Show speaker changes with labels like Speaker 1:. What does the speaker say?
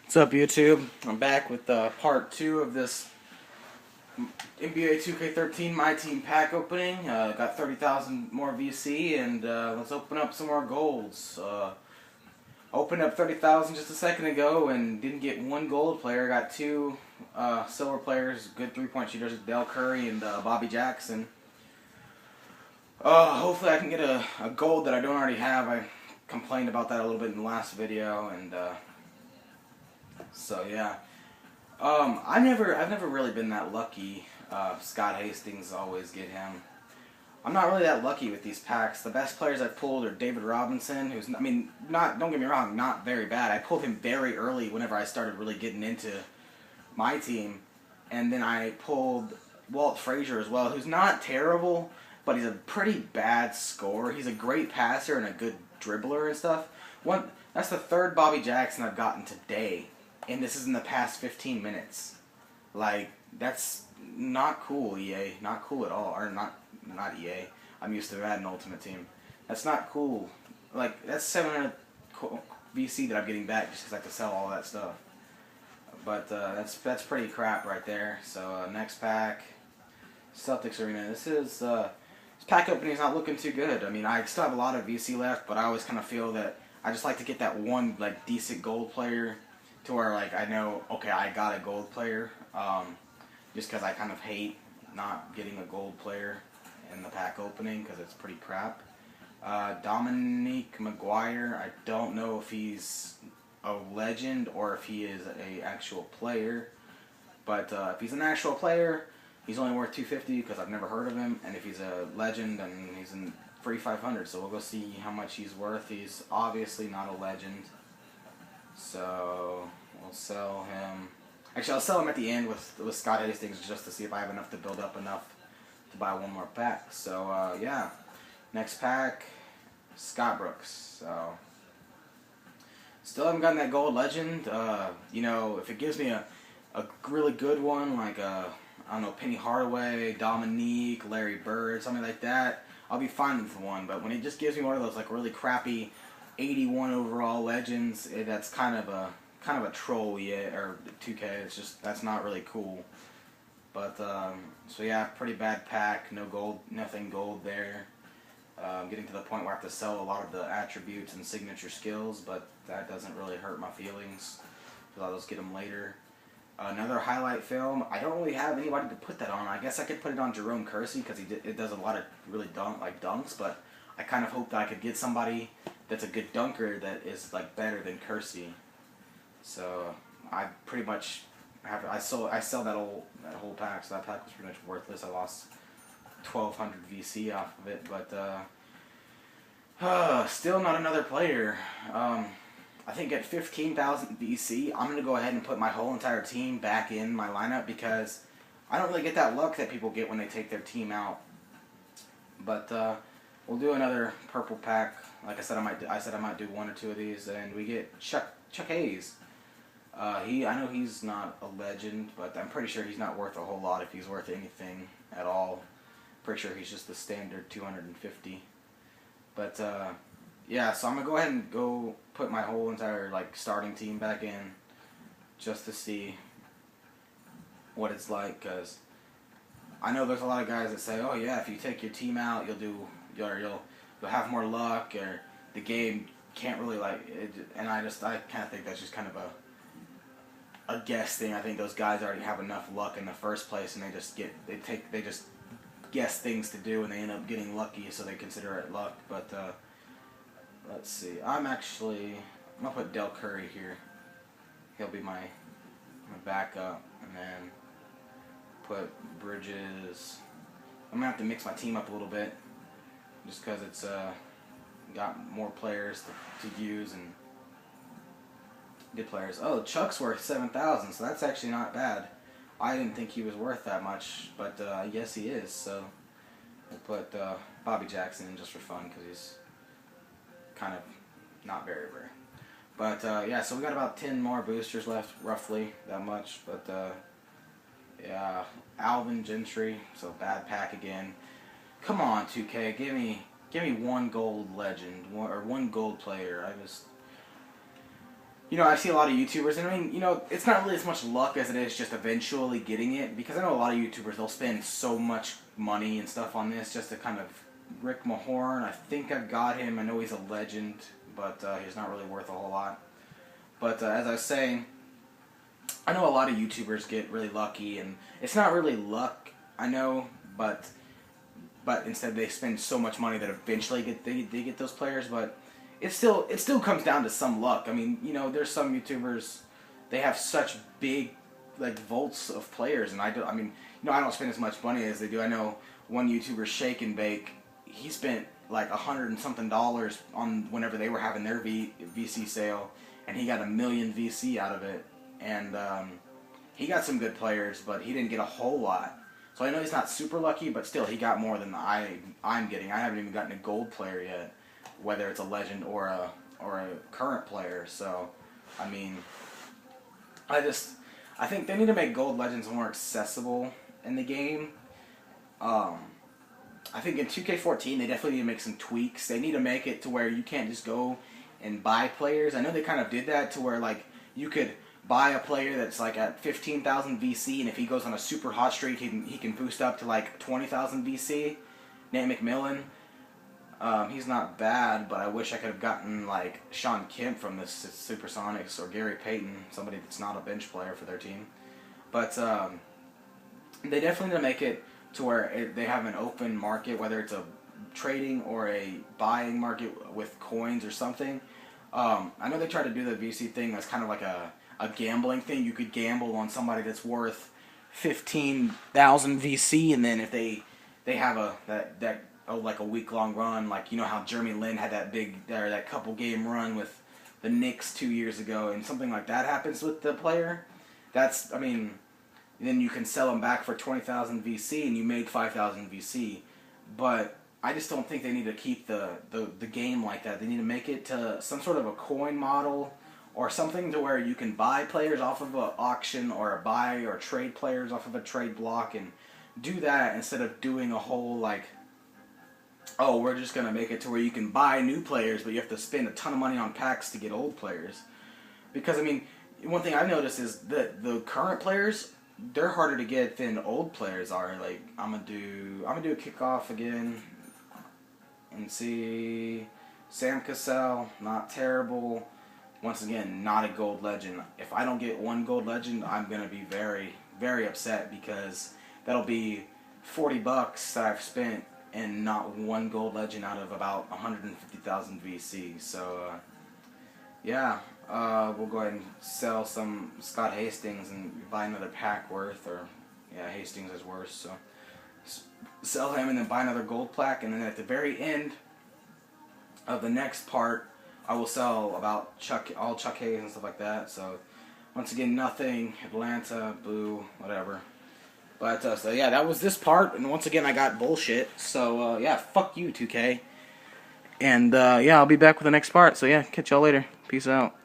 Speaker 1: What's up, YouTube? I'm back with part 2 of this NBA 2K13 My Team pack opening. Got 30,000 more VC, and let's open up some more golds. Opened up 30,000 just a second ago and didn't get one gold player. Got two silver players, good three-point shooters, Dell Curry and Bobby Jackson. Hopefully I can get a gold that I don't already have. I complained about that a little bit in the last video, and so yeah. I've never really been that lucky. Scott Hastings always get him. I'm not really that lucky with these packs. The best players I've pulled are David Robinson, who's, I mean, don't get me wrong, not very bad. I pulled him very early whenever I started really getting into my team. And then I pulled Walt Frazier as well, who's not terrible, but he's a pretty bad scorer. He's a great passer and a good dribbler and stuff. That's the third Bobby Jackson I've gotten today, and this is in the past 15 minutes. Like, that's not cool, EA. Not cool at all. Or not EA. I'm used to Madden Ultimate Team. That's not cool. Like, that's 700 VC that I'm getting back just because I have to sell all that stuff. But that's pretty crap right there. So next pack, Celtics Arena. This pack opening is not looking too good. I mean, I still have a lot of VC left, but I always kind of feel that I just like to get that one like decent gold player to where like I know, okay, I got a gold player. Just because I kind of hate not getting a gold player in the pack opening because it's pretty crap. Dominique McGuire, I don't know if he's a legend or if he is a actual player, but if he's an actual player, he's only worth 250 because I've never heard of him, and if he's a legend, then he's in free 500, so we'll go see how much he's worth. He's obviously not a legend, so we'll sell him. Actually, I'll sell him at the end with Scott Hastings just to see if I have enough to build up enough to buy one more pack. So, yeah. Next pack, Scott Brooks. So, still haven't gotten that gold legend. You know, if it gives me a really good one, like, I don't know, Penny Hardaway, Dominique, Larry Bird, something like that, I'll be fine with one. But when it just gives me one of those, like, really crappy 81 overall legends, that's kind of a troll, yeah, or 2K. It's just, that's not really cool. But so yeah, pretty bad pack. No gold, nothing gold there. Getting to the point where I have to sell a lot of the attributes and signature skills, but that doesn't really hurt my feelings because I'll just get them later. Another highlight film. I don't really have anybody to put that on. I guess I could put it on Jerome Kersey because it does a lot of really dunks, but I kind of hope that I could get somebody that's a good dunker that is like better than Kersey. So I pretty much have I sell that whole pack. So that pack was pretty much worthless. I lost 1,200 VC off of it, but still not another player. I think at 15,000 VC, I'm gonna go ahead and put my whole entire team back in my lineup because I don't really get that luck that people get when they take their team out. But we'll do another purple pack. Like I said, I might do one or two of these, and we get Chuck Hayes. I know he's not a legend, but I'm pretty sure he's not worth a whole lot if he's worth anything at all. Pretty sure he's just the standard 250. But yeah, so I'm gonna go ahead and go put my whole entire like starting team back in just to see what it's like, because I know there's a lot of guys that say, oh yeah, if you take your team out, you'll have more luck, or the game can't really like it, and I kind of think that's just kind of a guess thing. I think those guys already have enough luck in the first place, and they just guess things to do, and they end up getting lucky, so they consider it luck. But let's see. I'm gonna put Dell Curry here. He'll be my backup, and then put Bridges. I'm gonna have to mix my team up a little bit, just because it's got more players to use and good players. Oh, Chuck's worth 7,000, so that's actually not bad. I didn't think he was worth that much, but I guess he is. So we'll put Bobby Jackson in just for fun because he's kind of not very rare. But yeah, so we got about 10 more boosters left, roughly that much. But yeah, Alvin Gentry, so bad pack again. Come on, 2K, give me one gold legend or one gold player. I see a lot of YouTubers, and I mean, it's not really as much luck as it is just eventually getting it, because I know a lot of YouTubers, they'll spend so much money and stuff on this just to kind of... Rick Mahorn, I think I've got him. I know he's a legend, but he's not really worth a whole lot. But as I was saying, I know a lot of YouTubers get really lucky, and it's not really luck, I know, but instead they spend so much money that eventually they get those players, but it still comes down to some luck. I mean, there's some YouTubers, they have such big like vaults of players, and I don't spend as much money as they do. I know one YouTuber, Shake and Bake, he spent like $100 and something on whenever they were having their VC sale, and he got $1 million VC out of it, and he got some good players, but he didn't get a whole lot. So I know he's not super lucky, but still he got more than I'm getting. I haven't even gotten a gold player yet, whether it's a legend or a current player. So I mean, I think they need to make gold legends more accessible in the game. I think in 2K14 they definitely need to make some tweaks. They need to make it to where you can't just go and buy players. I know they kind of did that to where like you could buy a player that's like at 15,000 VC, and if he goes on a super hot streak, he can boost up to like 20,000 VC. Nate McMillan, he's not bad, but I wish I could have gotten like Sean Kemp from the Supersonics, or Gary Payton, somebody that's not a bench player for their team. But they definitely need to make it to where they have an open market, whether it's a trading or a buying market with coins or something. I know they tried to do the VC thing that's kind of like a gambling thing. You could gamble on somebody that's worth 15,000 VC, and then if they have like a week-long run, like how Jeremy Lin had that couple game run with the Knicks 2 years ago, and something like that happens with the player, then you can sell them back for 20,000 VC, and you made 5,000 VC. But I just don't think they need to keep the game like that. They need to make it to some sort of a coin model, or something to where you can buy players off of an auction, or buy or trade players off of a trade block, and do that instead of doing a whole like, oh, we're just going to make it to where you can buy new players, but you have to spend a ton of money on packs to get old players. Because, I mean, one thing I've noticed is that the current players, they're harder to get than old players are. Like, I'm gonna do a kickoff again and see Sam Cassell, not terrible. Once again, not a gold legend. If I don't get one gold legend, I'm gonna be very, very upset, because that'll be $40 that I've spent and not one gold legend out of about 150,000 VC. So yeah, we'll go ahead and sell some Scott Hastings and buy another pack worth, or yeah, Hastings is worse. So sell him and then buy another gold plaque, and then at the very end of the next part, I will sell about all Chuck Hayes and stuff like that. So once again, nothing, Atlanta, boo, whatever. But so yeah, that was this part, and once again I got bullshit. So yeah, fuck you, 2K. And yeah, I'll be back with the next part. So yeah, catch y'all later. Peace out.